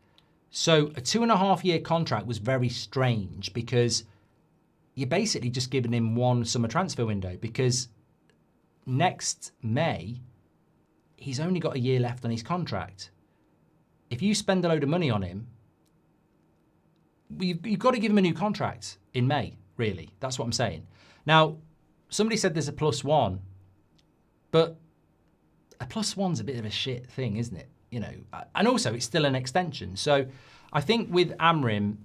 So a 2.5-year contract was very strange because you're basically just giving him one summer transfer window, because next May, he's only got a year left on his contract. If you spend a load of money on him, you've got to give him a new contract in May, really. That's what I'm saying. Now, somebody said there's a +1, but a +1's a bit of a shit thing, isn't it? You know, and also it's still an extension. So I think with Amorim,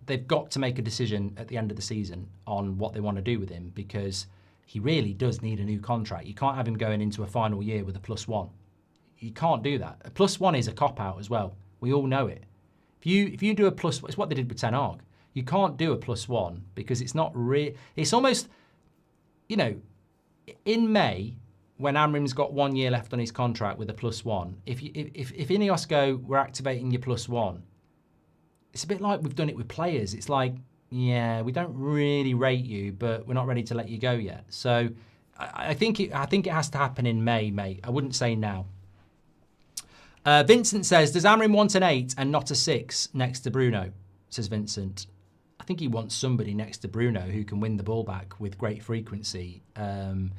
they've got to make a decision at the end of the season on what they want to do with him, because he really does need a new contract. You can't have him going into a final year with a +1. You can't do that. A +1 is a cop-out as well. We all know it. If you do a +1, it's what they did with Ten Hag. You can't do a +1 because it's not real. It's almost, you know, in May, when Amorim's got 1 year left on his contract with a +1, if INEOS go, we're activating your +1, it's a bit like we've done it with players. It's like, yeah, we don't really rate you, but we're not ready to let you go yet. So I think it has to happen in May, mate. I wouldn't say now. Vincent says, does Amorim want an 8 and not a 6 next to Bruno? Says Vincent. I think he wants somebody next to Bruno who can win the ball back with great frequency. And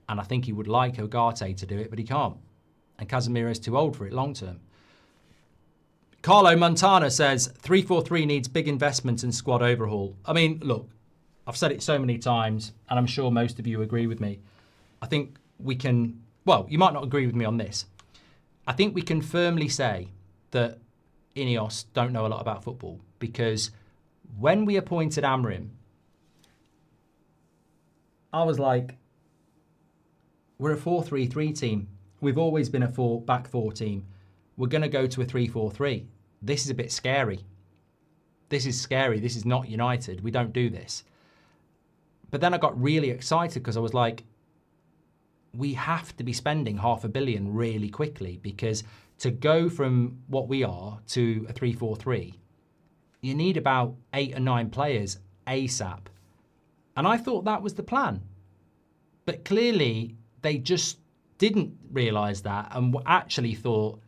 I think he would like Ugarte to do it, but he can't. And Casemiro's too old for it long term. Carlo Montana says 3-4-3 needs big investment and squad overhaul. I mean, look, I've said it so many times, and I'm sure most of you agree with me. I think we can, well, you might not agree with me on this. I think we can firmly say that INEOS don't know a lot about football, because when we appointed Amorim, I was like, we're a 4-3-3 team. We've always been a back four team. We're going to go to a 3-4-3. This is a bit scary. This is scary. This is not United. We don't do this. But then I got really excited because I was like, we have to be spending $500 million really quickly, because to go from what we are to a 3-4-3, you need about 8 or 9 players ASAP. And I thought that was the plan. But clearly, they just didn't realise that and actually thought,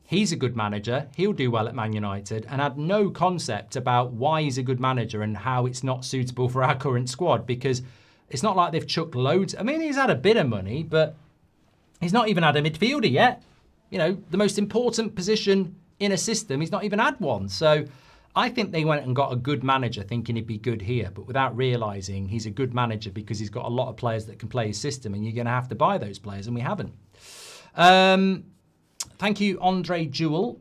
he's a good manager, he'll do well at Man United, and had no concept about why he's a good manager and how it's not suitable for our current squad, because it's not like they've chucked loads. I mean, he's had a bit of money, but he's not even had a midfielder yet. You know, the most important position in a system, he's not even had one. So I think they went and got a good manager thinking he'd be good here, but without realising he's a good manager because he's got a lot of players that can play his system, and you're going to have to buy those players, and we haven't. Thank you, Andre Jewell,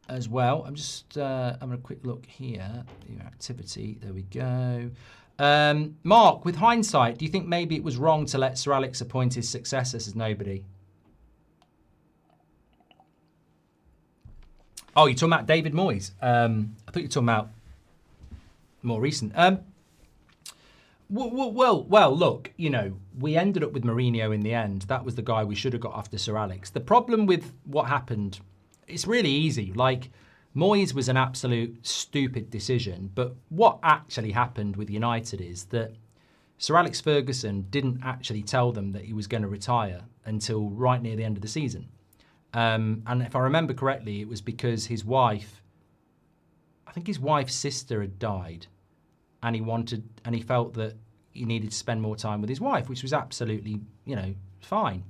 as well. I'm just having a quick look here. Your activity, there we go. Mark, with hindsight, do you think maybe it was wrong to let Sir Alex appoint his successor as nobody? Oh, you're talking about David Moyes. I thought you were talking about more recent. Well, look, you know, we ended up with Mourinho in the end. That was the guy we should have got after Sir Alex. The problem with what happened, it's really easy. Like, Moyes was an absolute stupid decision. But what actually happened with United is that Sir Alex Ferguson didn't actually tell them that he was going to retire until right near the end of the season. And if I remember correctly, it was because his wife, I think his wife's sister had died, and he felt that he needed to spend more time with his wife, which was absolutely, you know, fine.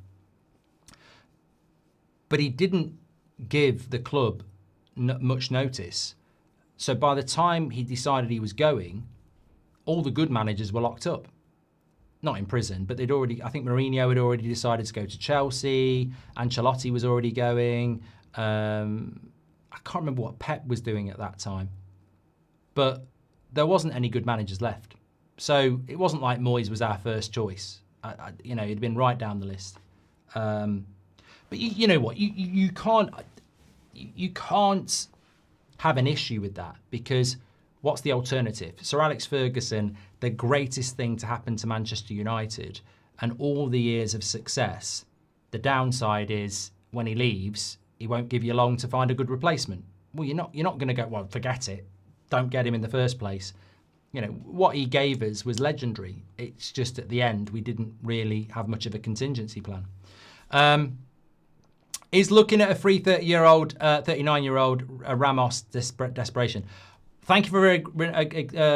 But he didn't give the club much notice. So by the time he decided he was going, all the good managers were locked up. Not in prison, but I think Mourinho had already decided to go to Chelsea. Ancelotti was already going. I can't remember what Pep was doing at that time. But there wasn't any good managers left. So it wasn't like Moyes was our first choice. You know, he'd been right down the list. But you know what? You can't have an issue with that, because what's the alternative? Sir Alex Ferguson, the greatest thing to happen to Manchester United, and all the years of success, the downside is when he leaves, he won't give you long to find a good replacement. Well, you're not going to go, well, forget it. Don't get him in the first place. You know, what he gave us was legendary. It's just at the end, we didn't really have much of a contingency plan. Is looking at a free 39-year-old Ramos desperation. Thank you for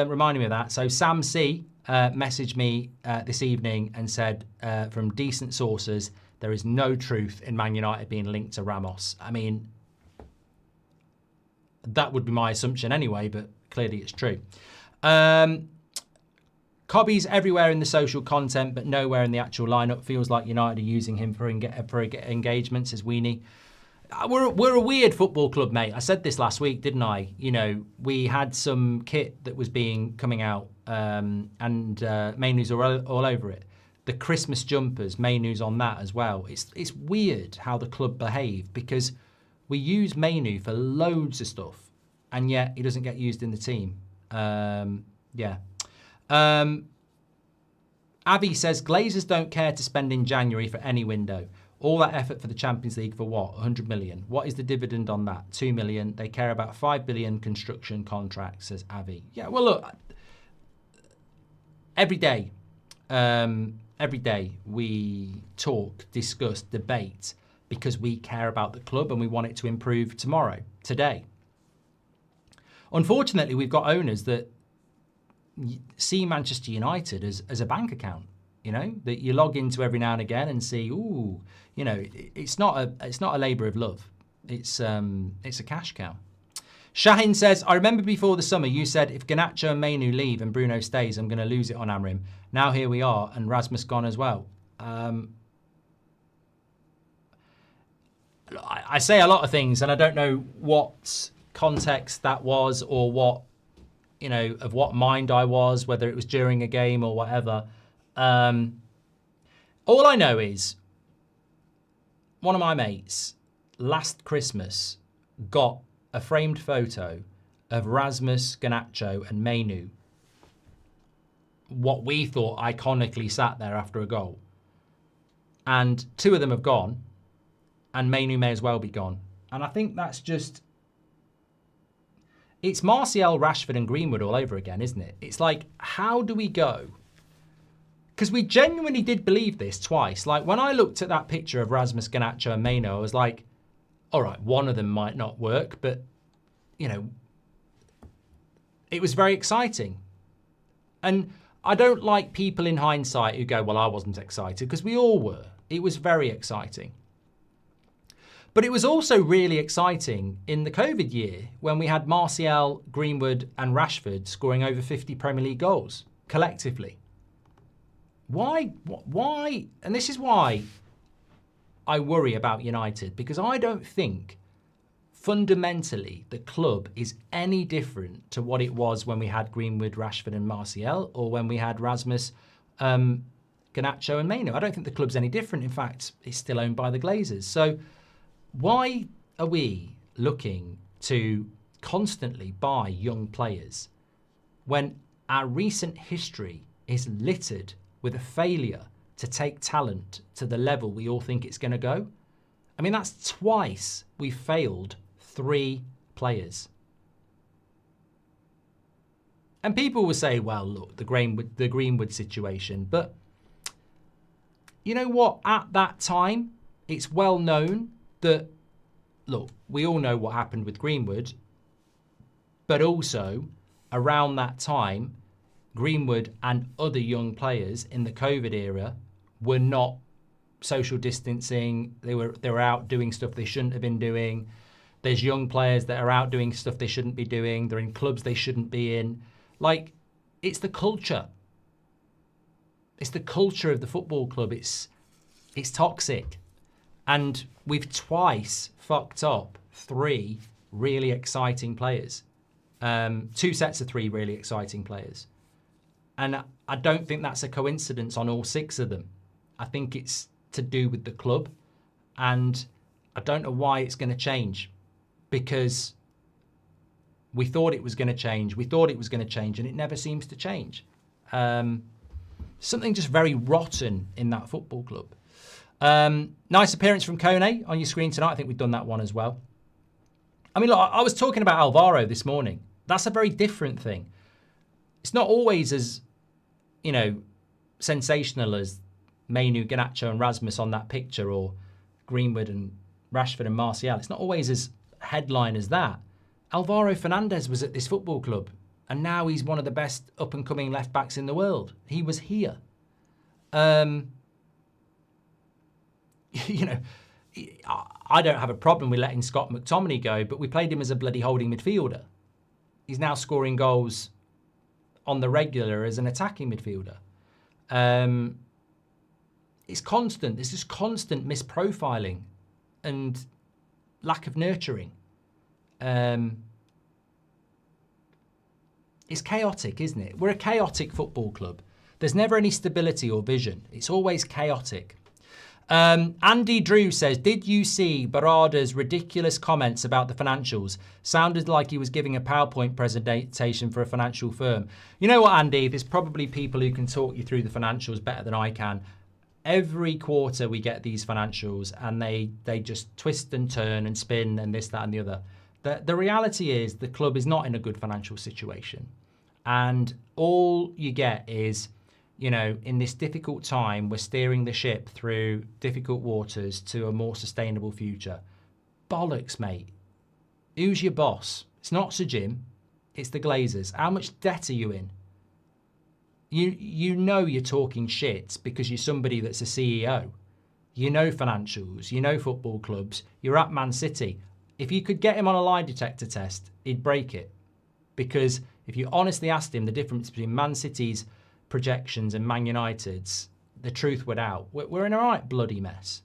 reminding me of that. So Sam C messaged me this evening and said, from decent sources, there is no truth in Man United being linked to Ramos. I mean, that would be my assumption anyway, but clearly it's true. Cobby's everywhere in the social content, but nowhere in the actual lineup. Feels like United are using him for engagement, says Weenie. We're a weird football club, mate. I said this last week, didn't I? You know, we had some kit that was coming out, and Mainoo's all over it. The Christmas jumpers, Mainoo's on that as well. It's weird how the club behave, because we use Mainoo for loads of stuff, and yet he doesn't get used in the team. Yeah. Avi says, Glazers don't care to spend in January for any window. All that effort for the Champions League for what? 100 million. What is the dividend on that? 2 million. They care about 5 billion construction contract, says Avi. Yeah, well, look, every day we talk, discuss, debate, because we care about the club and we want it to improve today. Unfortunately, we've got owners that see Manchester United as a bank account. You know, that you log into every now and again and see, ooh, you know, it's not a labour of love. It's a cash cow. Shahin says, I remember before the summer you said if Garnacho and Mainoo leave and Bruno stays, I'm going to lose it on Amorim. Now here we are, and Rasmus gone as well. I say a lot of things, and I don't know what context that was or what, you know, of what mind I was, whether it was during a game or whatever. All I know is one of my mates last Christmas got a framed photo of Rasmus, Garnacho and Mainoo, what we thought iconically sat there after a goal. And two of them have gone, and Mainoo may as well be gone. And I think that's just... It's Martial, Rashford and Greenwood all over again, isn't it? It's like, how do we go? Because we genuinely did believe this twice. Like, when I looked at that picture of Rasmus, Garnacho and Mainoo, I was like, all right, one of them might not work, but, you know, it was very exciting. And I don't like people in hindsight who go, well, I wasn't excited, because we all were. It was very exciting. But it was also really exciting in the COVID year when we had Martial, Greenwood and Rashford scoring over 50 Premier League goals collectively. Why? And this is why I worry about United, because I don't think fundamentally the club is any different to what it was when we had Greenwood, Rashford and Martial, or when we had Rasmus, Garnacho and Mainoo. I don't think the club's any different. In fact, it's still owned by the Glazers. So why are we looking to constantly buy young players when our recent history is littered with a failure to take talent to the level we all think it's going to go? I mean, that's twice we've failed 3 players. And people will say, well, look, the Greenwood situation. But you know what? At that time, it's well known that, look, we all know what happened with Greenwood. But also, around that time, Greenwood and other young players in the COVID era were not social distancing. They were out doing stuff they shouldn't have been doing. There's young players that are out doing stuff they shouldn't be doing. They're in clubs they shouldn't be in. Like, it's the culture. It's the culture of the football club. It's toxic. And we've twice fucked up 3 really exciting players. 2 sets of 3 really exciting players. And I don't think that's a coincidence on all 6 of them. I think it's to do with the club. And I don't know why it's going to change. Because we thought it was going to change. We thought it was going to change, and it never seems to change. Something just very rotten in that football club. Nice appearance from Kone on your screen tonight. I think we've done that one as well. I mean, look, I was talking about Alvaro this morning. That's a very different thing. It's not always as, you know, sensational as Mainoo, Garnacho and Rasmus on that picture, or Greenwood and Rashford and Martial. It's not always as headline as that. Alvaro Fernandez was at this football club, and now he's one of the best up-and-coming left-backs in the world. He was here. You know, I don't have a problem with letting Scott McTominay go, but we played him as a bloody holding midfielder. He's now scoring goals on the regular as an attacking midfielder. It's constant. There's just constant misprofiling and lack of nurturing. It's chaotic, isn't it? We're a chaotic football club. There's never any stability or vision. It's always chaotic. Andy Drew says, did you see Barada's ridiculous comments about the financials? Sounded like he was giving a PowerPoint presentation for a financial firm. You know what, Andy? There's probably people who can talk you through the financials better than I can. Every quarter we get these financials and they just twist and turn and spin and this, that and the other. The reality is the club is not in a good financial situation. And all you get is, you know, in this difficult time, we're steering the ship through difficult waters to a more sustainable future. Bollocks, mate. Who's your boss? It's not Sir Jim. It's the Glazers. How much debt are you in? You know you're talking shit because you're somebody that's a CEO. You know financials, you know football clubs, you're at Man City. If you could get him on a lie detector test, he'd break it. Because if you honestly asked him the difference between Man City's projections and Man United's, the truth would out. We're in a right bloody mess.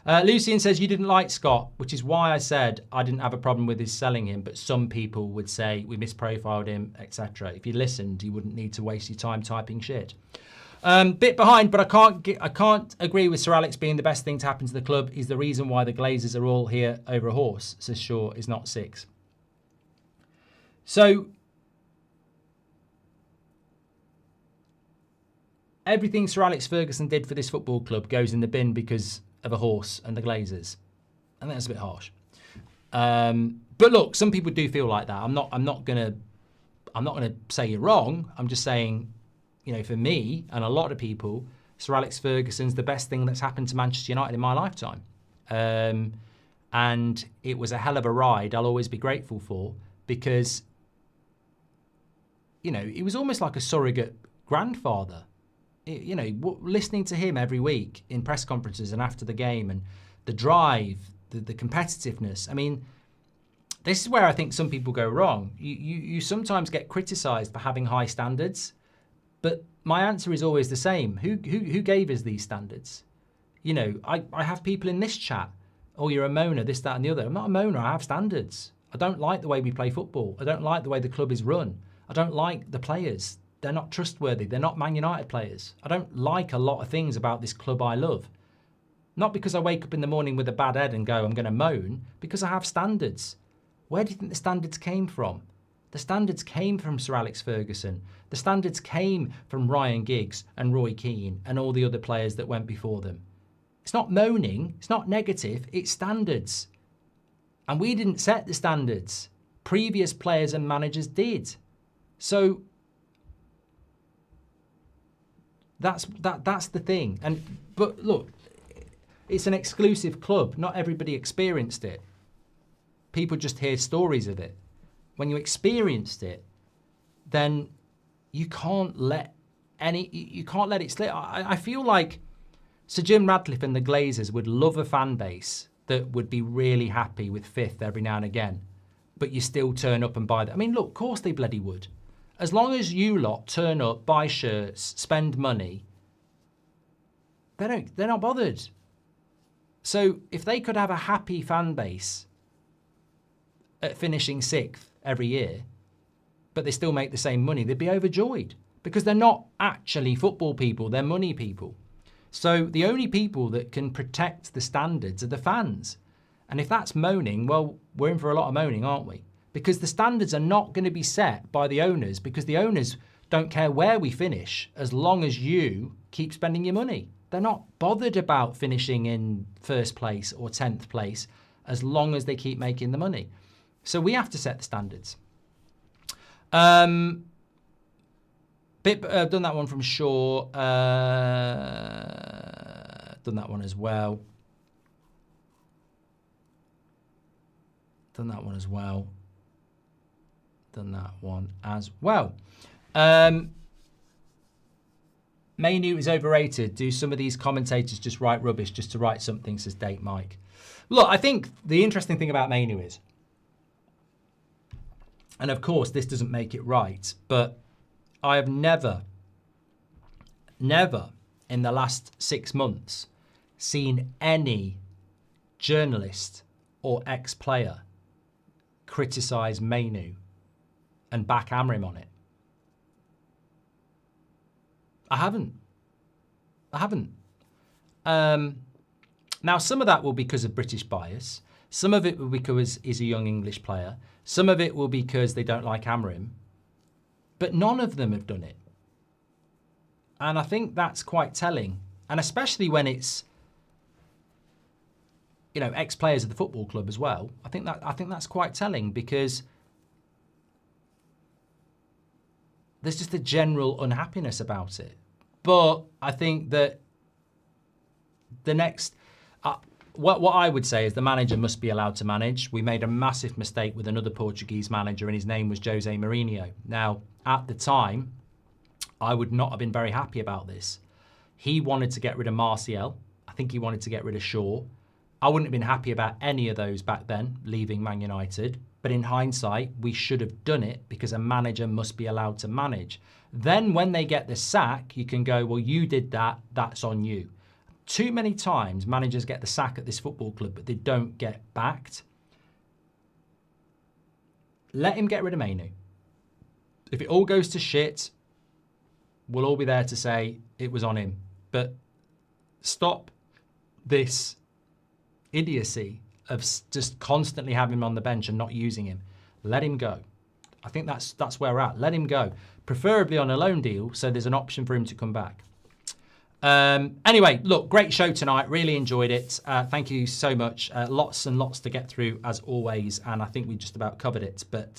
Lucian says you didn't like Scott, which is why I said I didn't have a problem with his selling him, but some people would say we misprofiled him, etc. If you listened, you wouldn't need to waste your time typing shit. Bit behind, but I can't agree with Sir Alex being the best thing to happen to the club. Is the reason why the Glazers are all here over a horse, says Shaw, is not 6. So everything Sir Alex Ferguson did for this football club goes in the bin because of a horse and the Glazers. And that's a bit harsh. But look, some people do feel like that. I'm not gonna say you're wrong. I'm just saying, you know, for me and a lot of people, Sir Alex Ferguson's the best thing that's happened to Manchester United in my lifetime. And it was a hell of a ride I'll always be grateful for, because, you know, he was almost like a surrogate grandfather. You know, listening to him every week in press conferences and after the game, and the drive, the competitiveness. I mean, this is where I think some people go wrong. You sometimes get criticised for having high standards, but my answer is always the same. Who gave us these standards? You know, I have people in this chat, oh, you're a moaner, this, that and the other. I'm not a moaner, I have standards. I don't like the way we play football. I don't like the way the club is run. I don't like the players. They're not trustworthy. They're not Man United players. I don't like a lot of things about this club I love. Not because I wake up in the morning with a bad head and go, I'm going to moan, because I have standards. Where do you think the standards came from? The standards came from Sir Alex Ferguson. The standards came from Ryan Giggs and Roy Keane and all the other players that went before them. It's not moaning. It's not negative. It's standards. And we didn't set the standards. Previous players and managers did. So that's the thing. But look, it's an exclusive club. Not everybody experienced it. People just hear stories of it. When you experienced it, then you can't let it slip. I feel like Sir Jim Radcliffe and the Glazers would love a fan base that would be really happy with 5th every now and again, but you still turn up and buy them. I mean, look, of course they bloody would. As long as you lot turn up, buy shirts, spend money, they're not bothered. So if they could have a happy fan base at finishing 6th every year, but they still make the same money, they'd be overjoyed, because they're not actually football people, they're money people. So the only people that can protect the standards are the fans. And if that's moaning, well, we're in for a lot of moaning, aren't we? Because the standards are not going to be set by the owners, because the owners don't care where we finish as long as you keep spending your money. They're not bothered about finishing in 1st place or 10th place as long as they keep making the money. So we have to set the standards. Done that one from Shaw. Done that one as well. Done that one as well. Done that one as well. Mainoo is overrated. Do some of these commentators just write rubbish just to write something, says Date Mike. Look, I think the interesting thing about Mainoo is, and of course this doesn't make it right, but I have never in the last 6 months seen any journalist or ex-player criticise Mainoo and back Amorim on it. I haven't. Now, some of that will be because of British bias. Some of it will be because he's a young English player. Some of it will be because they don't like Amorim. But none of them have done it. And I think that's quite telling. And especially when it's, you know, ex-players of the football club as well. I think that's quite telling, because there's just a general unhappiness about it. But I think that the next, what I would say is the manager must be allowed to manage. We made a massive mistake with another Portuguese manager, and his name was Jose Mourinho. Now, at the time, I would not have been very happy about this. He wanted to get rid of Martial. I think he wanted to get rid of Shaw. I wouldn't have been happy about any of those back then, leaving Man United. But in hindsight, we should have done it because a manager must be allowed to manage. Then when they get the sack, you can go, well, you did that, that's on you. Too many times managers get the sack at this football club, but they don't get backed. Let him get rid of Mainoo. If it all goes to shit, we'll all be there to say it was on him. But stop this idiocy of just constantly having him on the bench and not using him. Let him go. I think that's where we're at. Let him go. Preferably on a loan deal, so there's an option for him to come back. Anyway, look, great show tonight. Really enjoyed it. Thank you so much. Lots and lots to get through, as always, and I think we just about covered it. But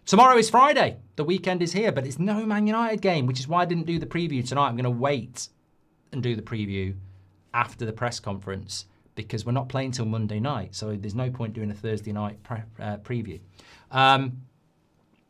tomorrow is Friday. The weekend is here, but it's no Man United game, which is why I didn't do the preview tonight. I'm going to wait and do the preview after the press conference, because we're not playing till Monday night, so there's no point doing a Thursday night preview.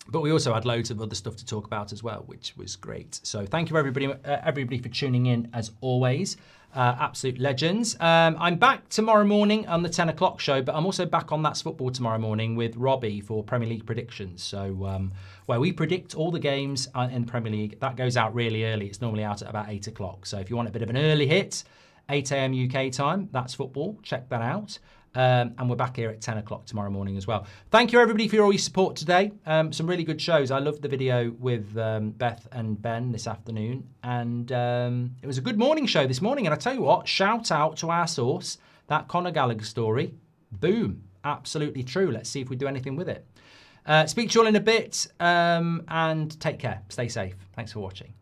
But we also had loads of other stuff to talk about as well, which was great. So thank you everybody for tuning in as always. Absolute legends. I'm back tomorrow morning on the 10 o'clock show, but I'm also back on That's Football tomorrow morning with Robbie for Premier League predictions. So where we predict all the games in the Premier League, that goes out really early. It's normally out at about 8 o'clock. So if you want a bit of an early hit, 8 a.m. UK time, That's Football. Check that out. And we're back here at 10 o'clock tomorrow morning as well. Thank you, everybody, for all your support today. Some really good shows. I loved the video with Beth and Ben this afternoon. And it was a good morning show this morning. And I tell you what, shout out to our source, that Conor Gallagher story. Boom. Absolutely true. Let's see if we do anything with it. Speak to you all in a bit. And take care. Stay safe. Thanks for watching.